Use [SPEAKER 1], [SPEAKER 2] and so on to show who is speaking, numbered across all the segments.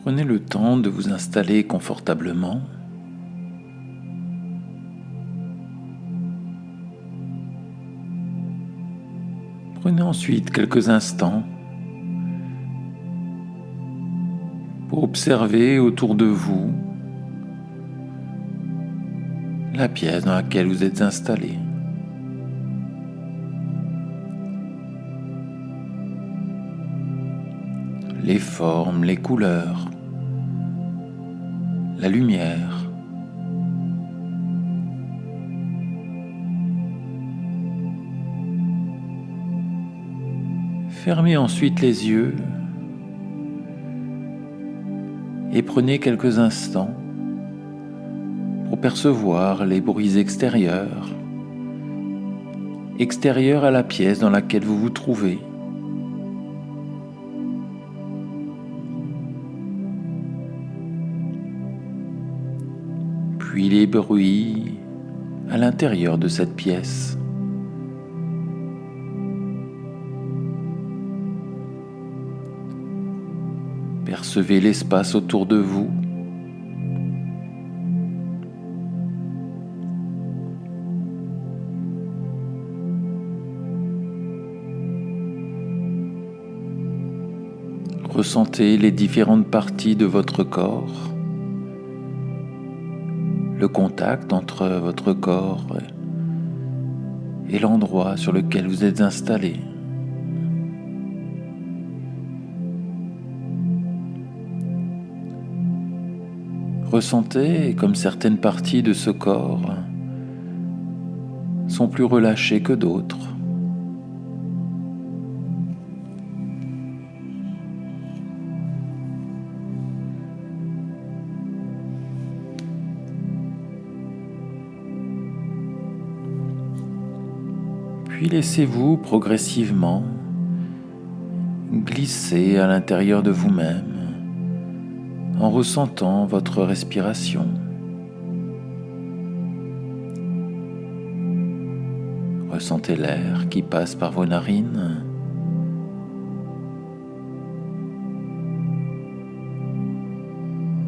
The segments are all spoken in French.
[SPEAKER 1] Prenez le temps de vous installer confortablement. Prenez ensuite quelques instants pour observer autour de vous la pièce dans laquelle vous êtes installé. Les formes, les couleurs, la lumière. Fermez ensuite les yeux et prenez quelques instants pour percevoir les bruits extérieurs à la pièce dans laquelle vous vous trouvez. Puis les bruits à l'intérieur de cette pièce. Percevez l'espace autour de vous. Ressentez les différentes parties de votre corps. Le contact entre votre corps et l'endroit sur lequel vous êtes installé. Ressentez comme certaines parties de ce corps sont plus relâchées que d'autres. Puis laissez-vous progressivement glisser à l'intérieur de vous-même en ressentant votre respiration. Ressentez l'air qui passe par vos narines.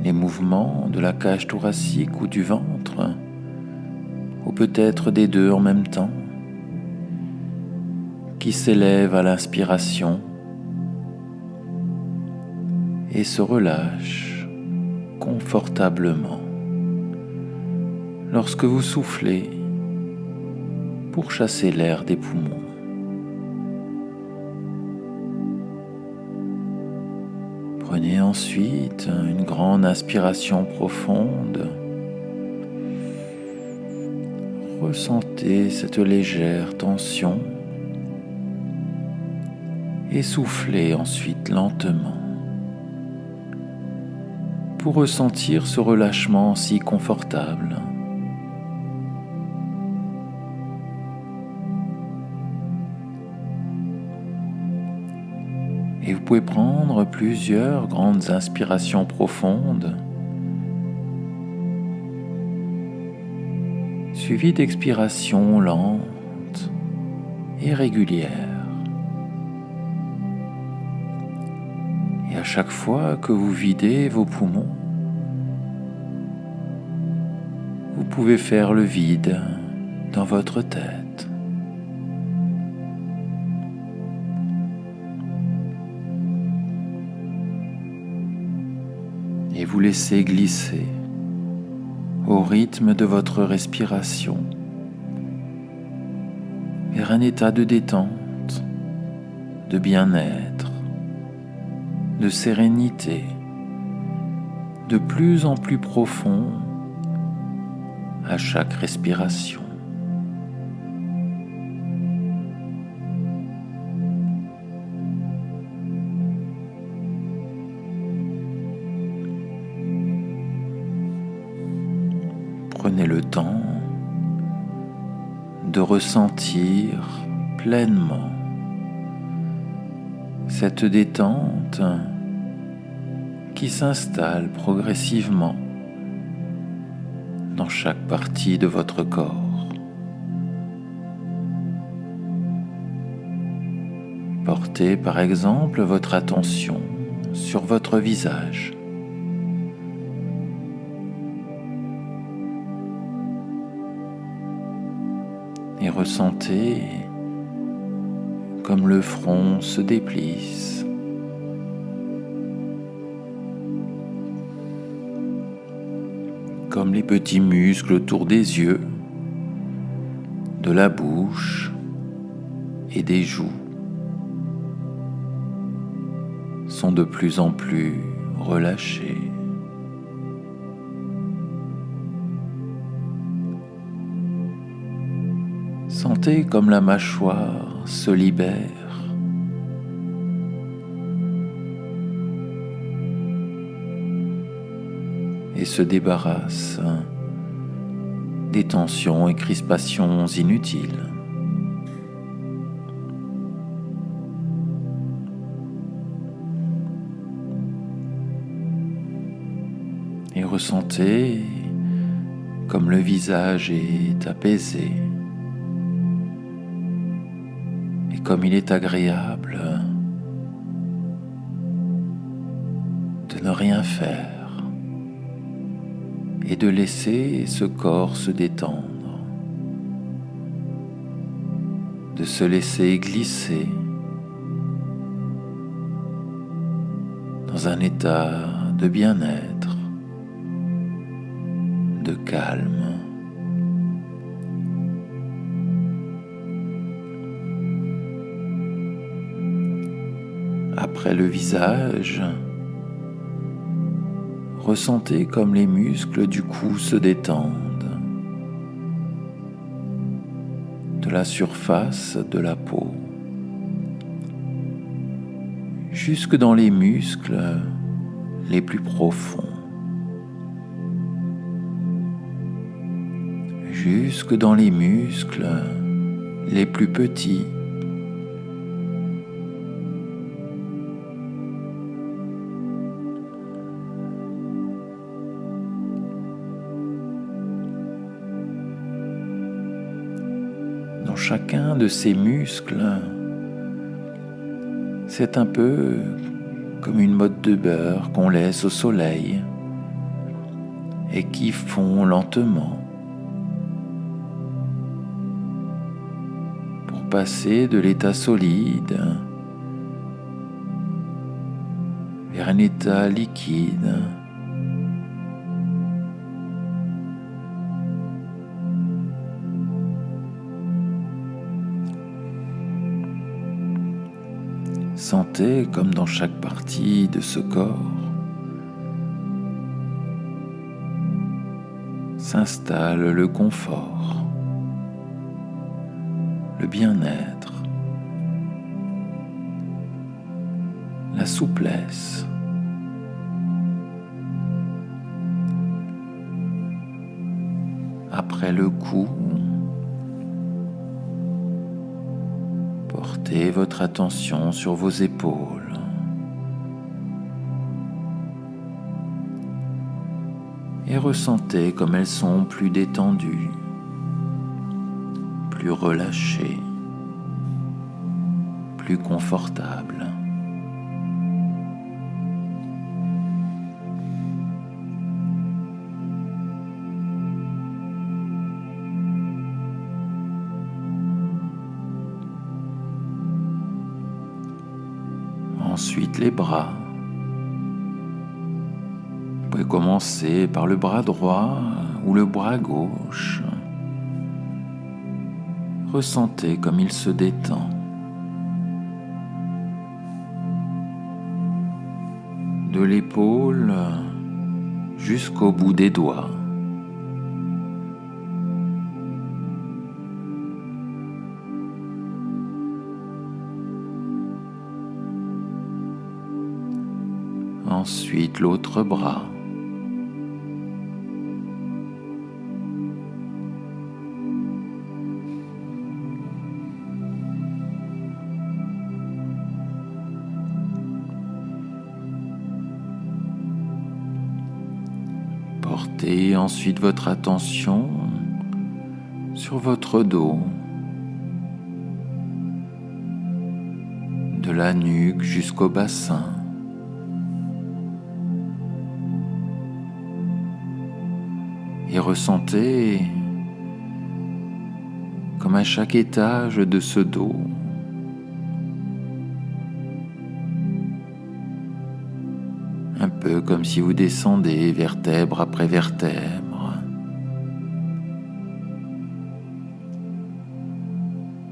[SPEAKER 1] Les mouvements de la cage thoracique ou du ventre, ou peut-être des deux en même temps, qui s'élèvent à l'inspiration et se relâchent confortablement lorsque vous soufflez pour chasser l'air des poumons. Prenez ensuite une grande inspiration profonde. Ressentez cette légère tension et soufflez ensuite lentement pour ressentir ce relâchement si confortable. Et vous pouvez prendre plusieurs grandes inspirations profondes, suivies d'expirations lentes et régulières. Et à chaque fois que vous videz vos poumons, vous pouvez faire le vide dans votre tête. Et vous laissez glisser au rythme de votre respiration vers un état de détente, de bien-être, de sérénité, de plus en plus profond à chaque respiration. Prenez le temps de ressentir pleinement cette détente qui s'installe progressivement dans chaque partie de votre corps. Portez par exemple votre attention sur votre visage. et ressentez comme le front se déplisse. Comme les petits muscles autour des yeux, de la bouche et des joues sont de plus en plus relâchés. Sentez comme la mâchoire se libère et se débarrasse des tensions et crispations inutiles. Et ressentez comme le visage est apaisé et comme il est agréable de ne rien faire et de laisser ce corps se détendre, de se laisser glisser dans un état de bien-être, de calme. Après le visage, ressentez comme les muscles du cou se détendent, de la surface de la peau, jusque dans les muscles les plus profonds, jusque dans les muscles les plus petits. Dans chacun de ces muscles, c'est un peu comme une motte de beurre qu'on laisse au soleil et qui fond lentement pour passer de l'état solide vers un état liquide. Sentez comme dans chaque partie de ce corps s'installe le confort, le bien-être, la souplesse. Après le cou, portez votre attention sur vos épaules. Et ressentez comme elles sont plus détendues, plus relâchées, plus confortables. Ensuite les bras. Vous pouvez commencer par le bras droit ou le bras gauche. Ressentez comme il se détend. De l'épaule jusqu'au bout des doigts. Ensuite l'autre bras. Portez ensuite votre attention sur votre dos, de la nuque jusqu'au bassin. Et ressentez comme à chaque étage de ce dos. Un peu comme si vous descendez vertèbre après vertèbre.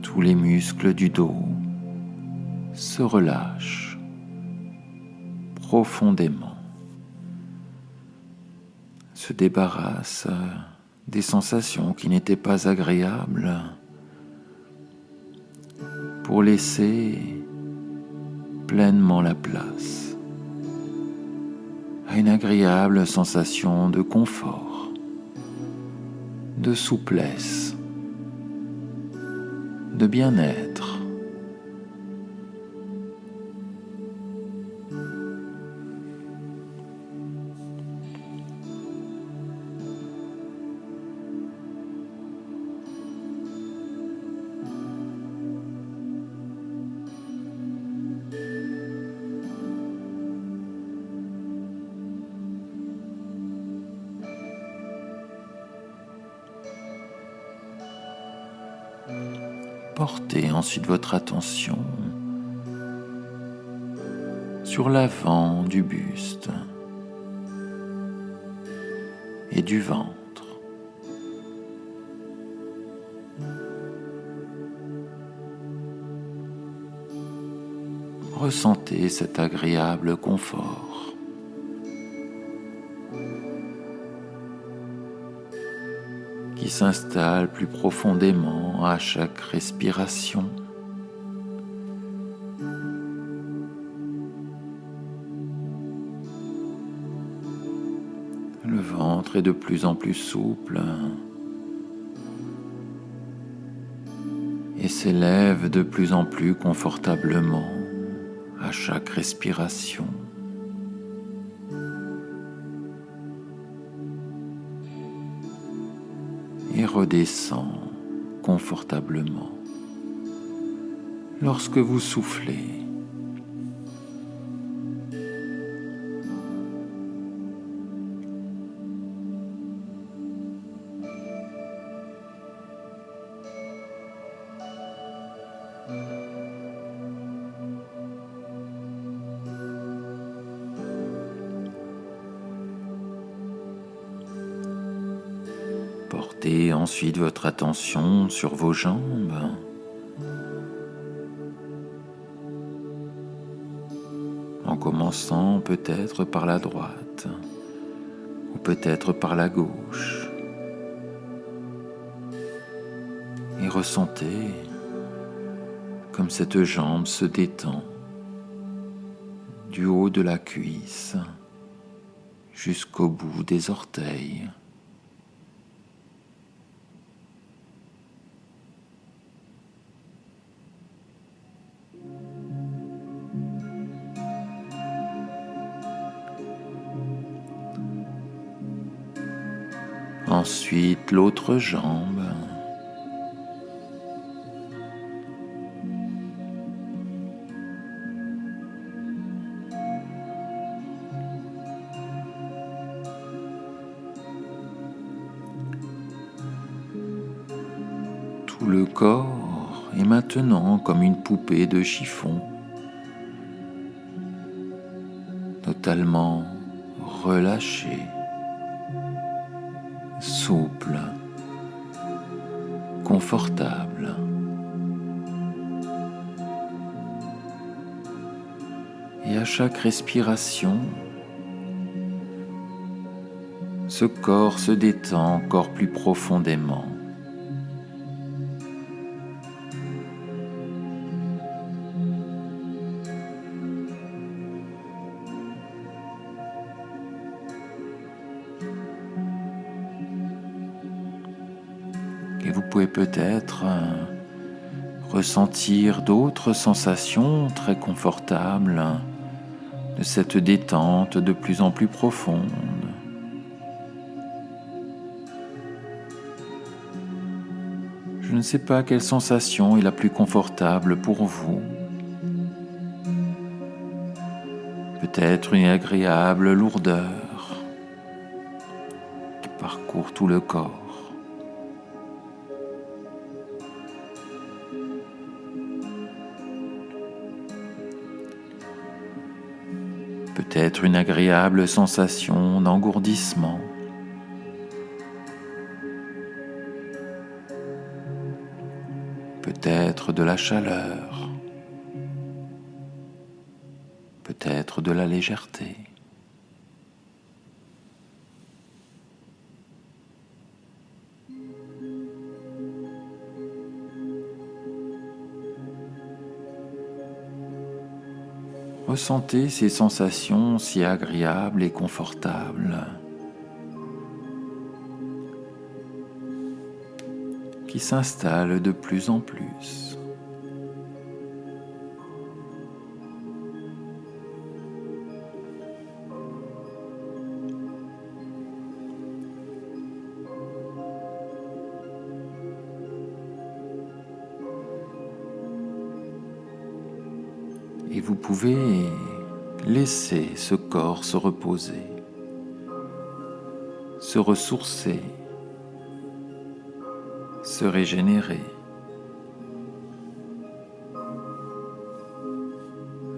[SPEAKER 1] Tous les muscles du dos se relâchent profondément, se débarrassent des sensations qui n'étaient pas agréables pour laisser pleinement la place à une agréable sensation de confort, de souplesse, de bien-être. Portez ensuite votre attention sur l'avant du buste et du ventre. Ressentez cet agréable confort. Qui s'installe plus profondément à chaque respiration. Le ventre est de plus en plus souple et s'élève de plus en plus confortablement à chaque respiration. Et redescend confortablement lorsque vous soufflez. Portez ensuite votre attention sur vos jambes. En commençant peut-être par la droite ou peut-être par la gauche. Et ressentez comme cette jambe se détend du haut de la cuisse jusqu'au bout des orteils. Ensuite, l'autre jambe. Tout le corps est maintenant comme une poupée de chiffon, totalement relâché, souple, confortable. Et à chaque respiration, ce corps se détend encore plus profondément. Et vous pouvez peut-être ressentir d'autres sensations très confortables de cette détente de plus en plus profonde. Je ne sais pas quelle sensation est la plus confortable pour vous. Peut-être une agréable lourdeur qui parcourt tout le corps. Peut-être une agréable sensation d'engourdissement. Peut-être de la chaleur. Peut-être de la légèreté. Ressentez ces sensations si agréables et confortables qui s'installent de plus en plus. Et vous pouvez laisser ce corps se reposer, se ressourcer, se régénérer,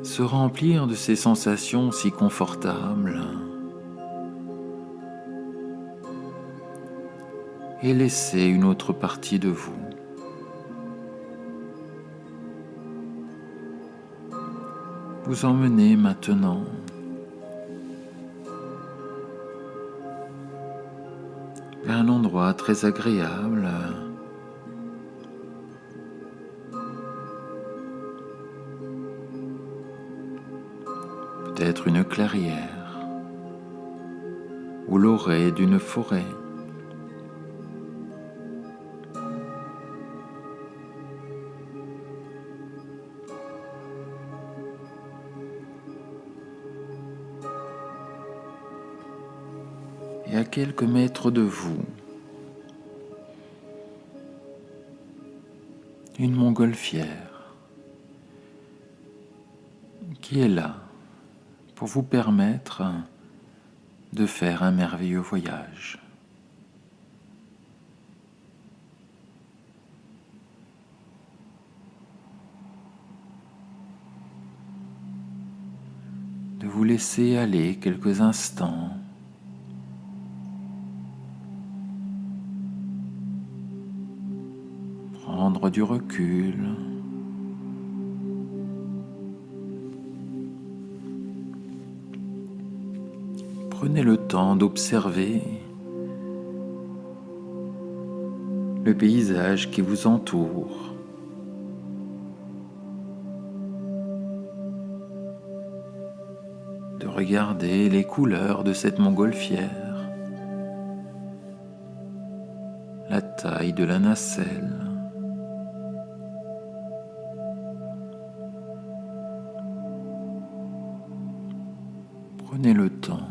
[SPEAKER 1] se remplir de ces sensations si confortables et laisser une autre partie de vous vous emmener maintenant vers un endroit très agréable, peut-être une clairière ou l'orée d'une forêt. Et à quelques mètres de vous, une montgolfière qui est là pour vous permettre de faire un merveilleux voyage. De vous laisser aller quelques instants prendre du recul, prenez le temps d'observer le paysage qui vous entoure. De regarder les couleurs de cette montgolfière, la taille de la nacelle, prenez le temps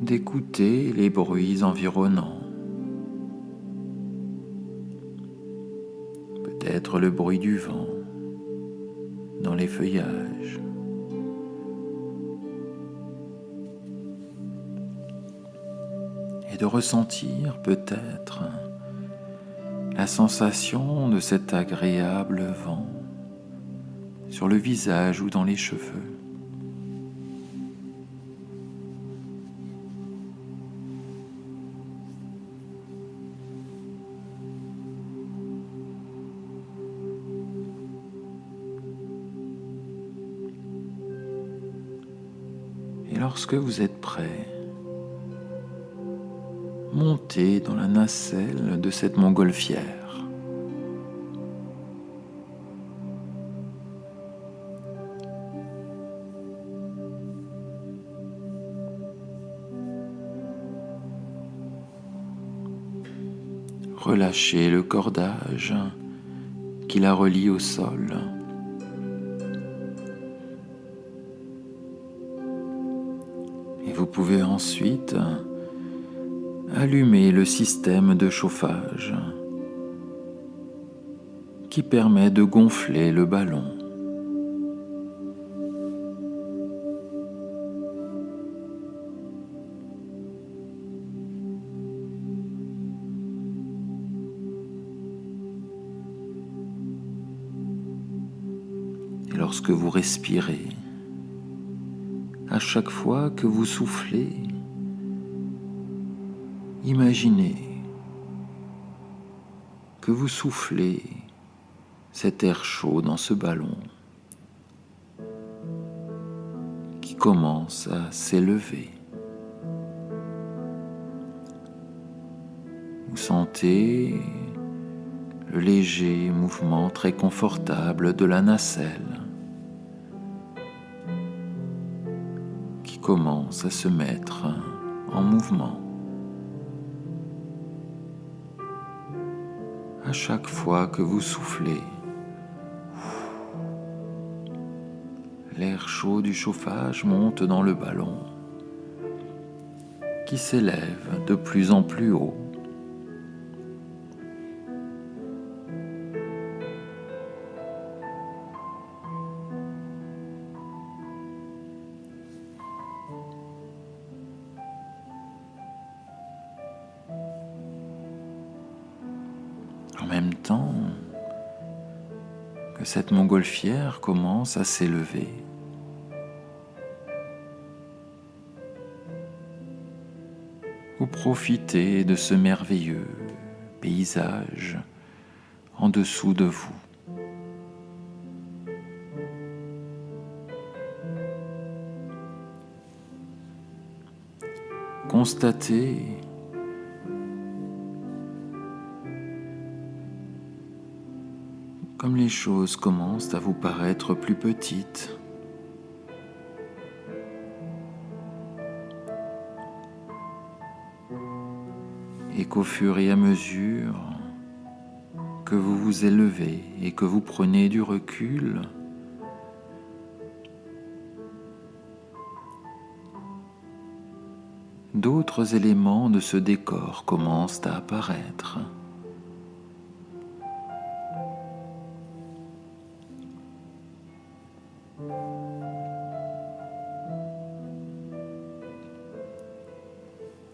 [SPEAKER 1] d'écouter les bruits environnants. Peut-être le bruit du vent dans les feuillages. Et de ressentir peut-être la sensation de cet agréable vent sur le visage ou dans les cheveux. Et lorsque vous êtes prêt, montez dans la nacelle de cette montgolfière. Relâchez le cordage qui la relie au sol. Et vous pouvez ensuite allumer le système de chauffage qui permet de gonfler le ballon. lorsque vous respirez. À chaque fois que vous soufflez, imaginez que vous soufflez cet air chaud dans ce ballon qui commence à s'élever. Vous sentez le léger mouvement très confortable de la nacelle qui commence à se mettre en mouvement. À chaque fois que vous soufflez, l'air chaud du chauffage monte dans le ballon qui s'élève de plus en plus haut. En même temps que cette montgolfière commence à s'élever, vous profitez de ce merveilleux paysage en dessous de vous. Constatez comme les choses commencent à vous paraître plus petites. Et qu'au fur et à mesure que vous vous élevez et que vous prenez du recul, d'autres éléments de ce décor commencent à apparaître.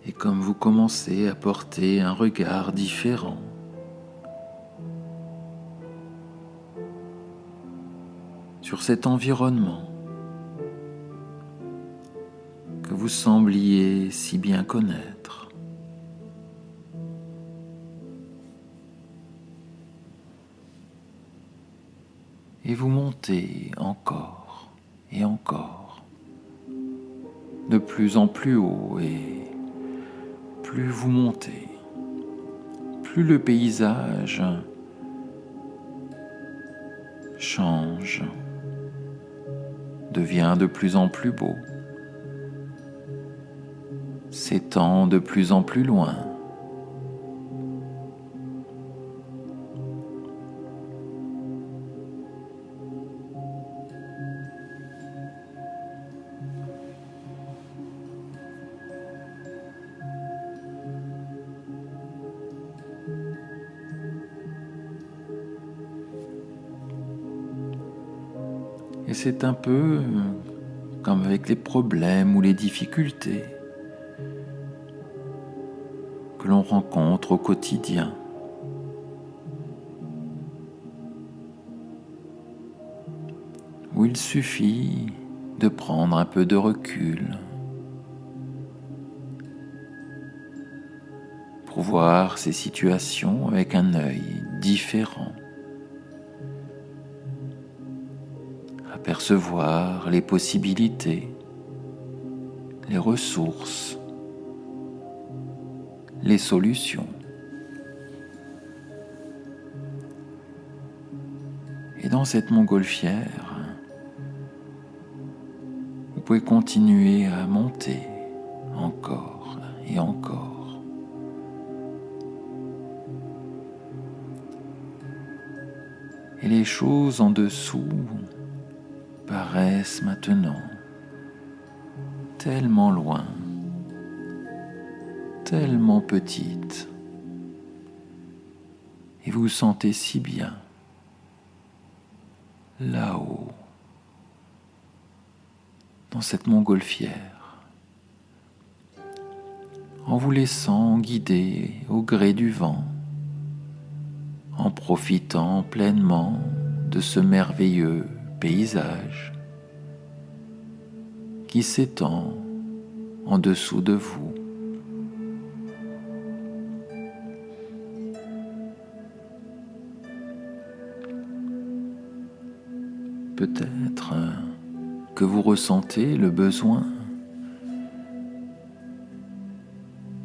[SPEAKER 1] Et comme vous commencez à porter un regard différent, sur cet environnement que vous sembliez si bien connaître, et vous montez encore et encore, de plus en plus haut, et plus vous montez, plus le paysage change, devient de plus en plus beau, s'étend de plus en plus loin. Et c'est un peu comme avec les problèmes ou les difficultés que l'on rencontre au quotidien. Où il suffit de prendre un peu de recul pour voir ces situations avec un œil différent. Apercevoir les possibilités, les ressources, les solutions. Et dans cette montgolfière, vous pouvez continuer à monter encore et encore. Et les choses en dessous paraissent maintenant tellement loin, tellement petites, et vous vous sentez si bien là-haut, dans cette montgolfière, en vous laissant guider au gré du vent, en profitant pleinement de ce merveilleux paysage qui s'étend en dessous de vous. Peut-être que vous ressentez le besoin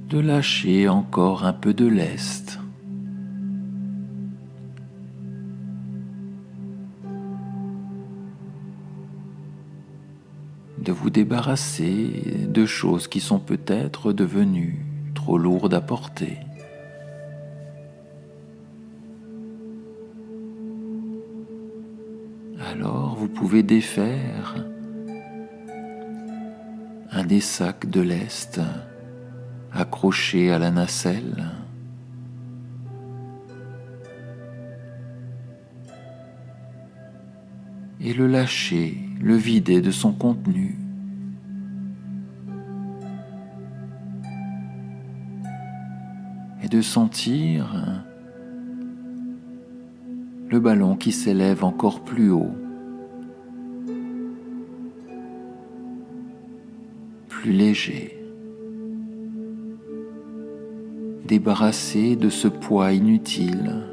[SPEAKER 1] de lâcher encore un peu de lest. De vous débarrasser de choses qui sont peut-être devenues trop lourdes à porter. Alors vous pouvez défaire un des sacs de lest accroché à la nacelle et le lâcher, le vider de son contenu. Et de sentir le ballon qui s'élève encore plus haut, plus léger, débarrassé de ce poids inutile.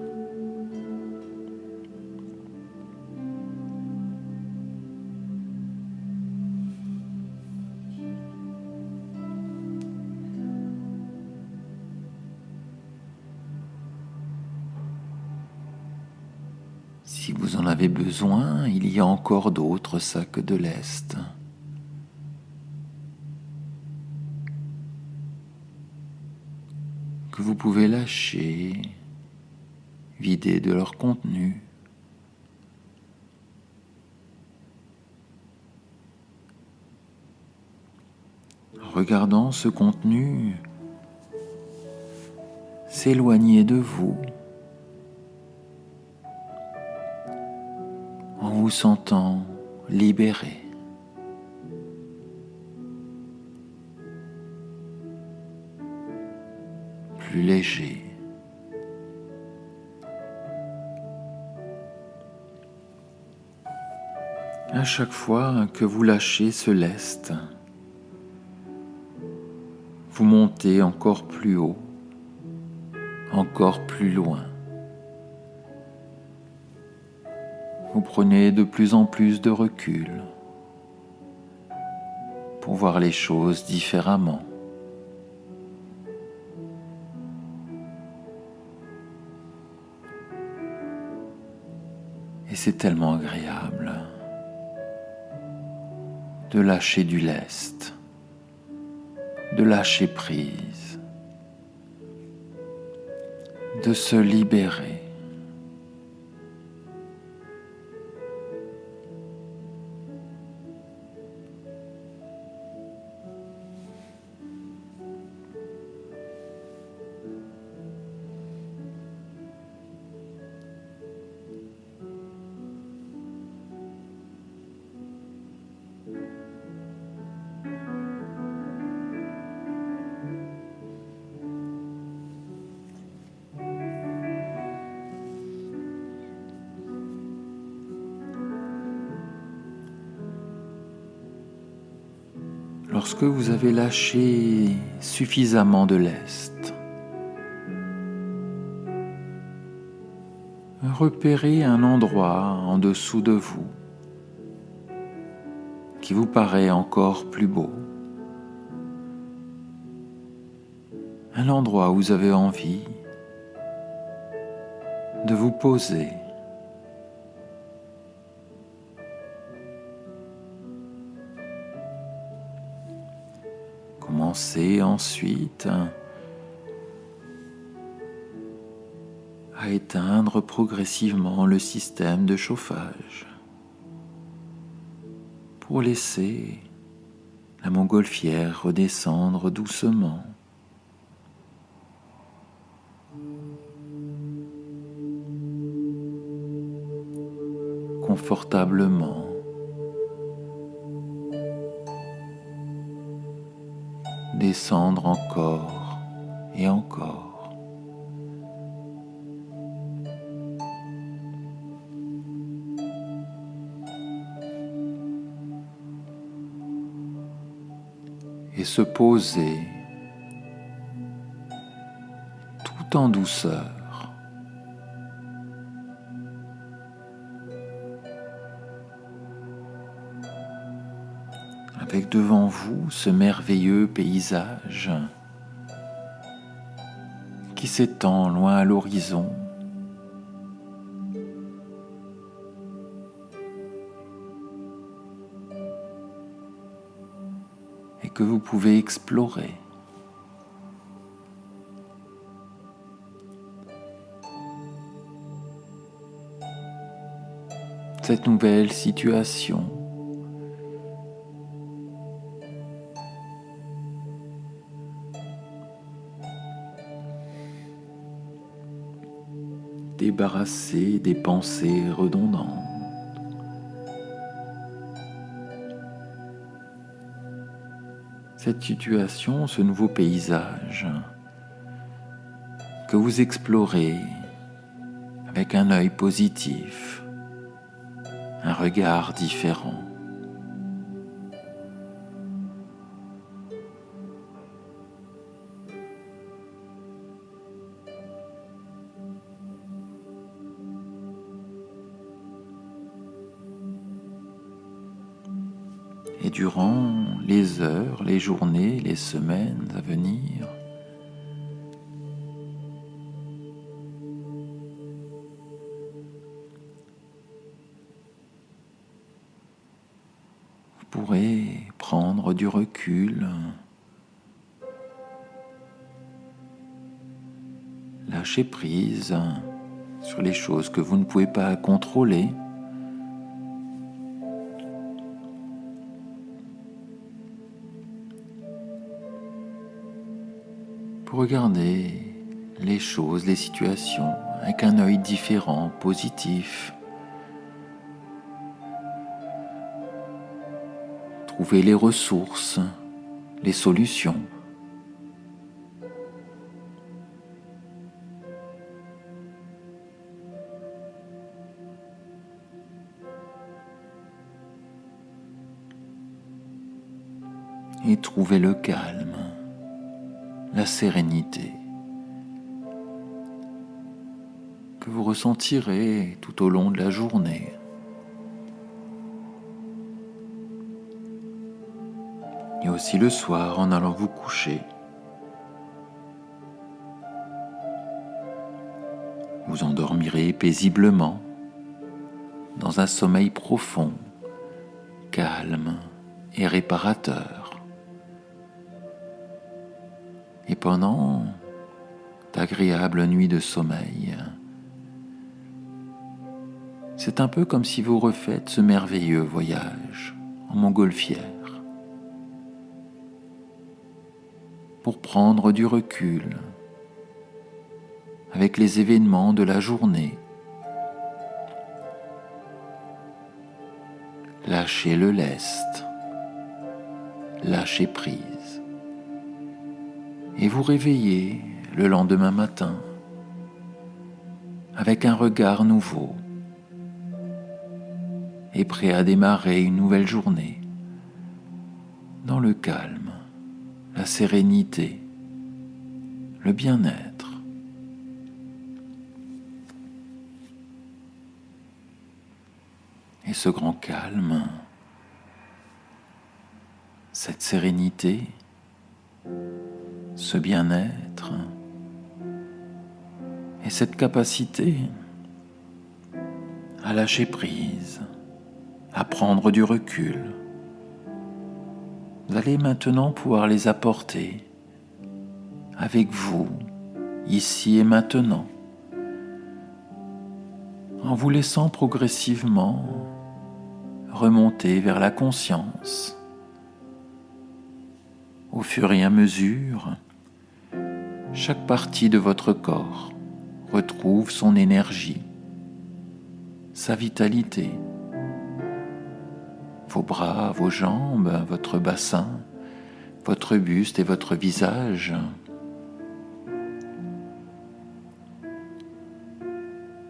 [SPEAKER 1] Si vous en avez besoin, il y a encore d'autres sacs de lest. Que vous pouvez lâcher, vider de leur contenu. Regardant ce contenu s'éloigner de vous, en vous sentant libéré. Plus léger. À chaque fois que vous lâchez ce lest, vous montez encore plus haut, encore plus loin. Vous prenez de plus en plus de recul pour voir les choses différemment. Et c'est tellement agréable de lâcher du lest, de lâcher prise, de se libérer. Lorsque vous avez lâché suffisamment de lest, repérez un endroit en dessous de vous qui vous paraît encore plus beau. Un endroit où vous avez envie de vous poser. Commencez ensuite à éteindre progressivement le système de chauffage pour laisser la montgolfière redescendre doucement. Confortablement. Descendre encore et encore. et se poser tout en douceur. Avec devant vous ce merveilleux paysage qui s'étend loin à l'horizon. Et que vous pouvez explorer. Cette nouvelle situation. Débarrasser des pensées redondantes. Cette situation, ce nouveau paysage que vous explorez avec un œil positif, un regard différent. Et durant les heures, les journées, les semaines à venir, vous pourrez prendre du recul, lâcher prise sur les choses que vous ne pouvez pas contrôler. Pour regarder les choses, les situations avec un œil différent, positif. Trouver les ressources, les solutions. Et trouver le calme, la sérénité que vous ressentirez tout au long de la journée. Et aussi le soir en allant vous coucher. Vous endormirez paisiblement dans un sommeil profond, calme et réparateur. Et pendant d'agréables nuits de sommeil, c'est un peu comme si vous refaites ce merveilleux voyage en montgolfière pour prendre du recul avec les événements de la journée. Lâchez le lest, lâchez prise. Et vous réveillez le lendemain matin avec un regard nouveau et prêt à démarrer une nouvelle journée dans le calme, la sérénité, le bien-être. Et ce grand calme, cette sérénité, ce bien-être et cette capacité à lâcher prise, à prendre du recul. Vous allez maintenant pouvoir les apporter avec vous, ici et maintenant, en vous laissant progressivement remonter vers la conscience. Au fur et à mesure, chaque partie de votre corps retrouve son énergie, sa vitalité. Vos bras, vos jambes, votre bassin, votre buste et votre visage.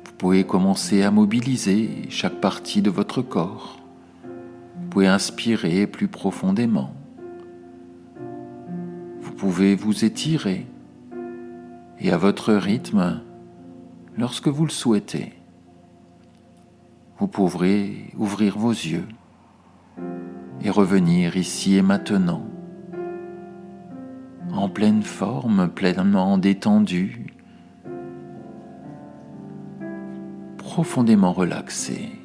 [SPEAKER 1] Vous pouvez commencer à mobiliser chaque partie de votre corps. Vous pouvez inspirer plus profondément. pouvez vous étirer et à votre rythme, lorsque vous le souhaitez, vous pourrez ouvrir vos yeux et revenir ici et maintenant, en pleine forme, pleinement détendu, profondément relaxé.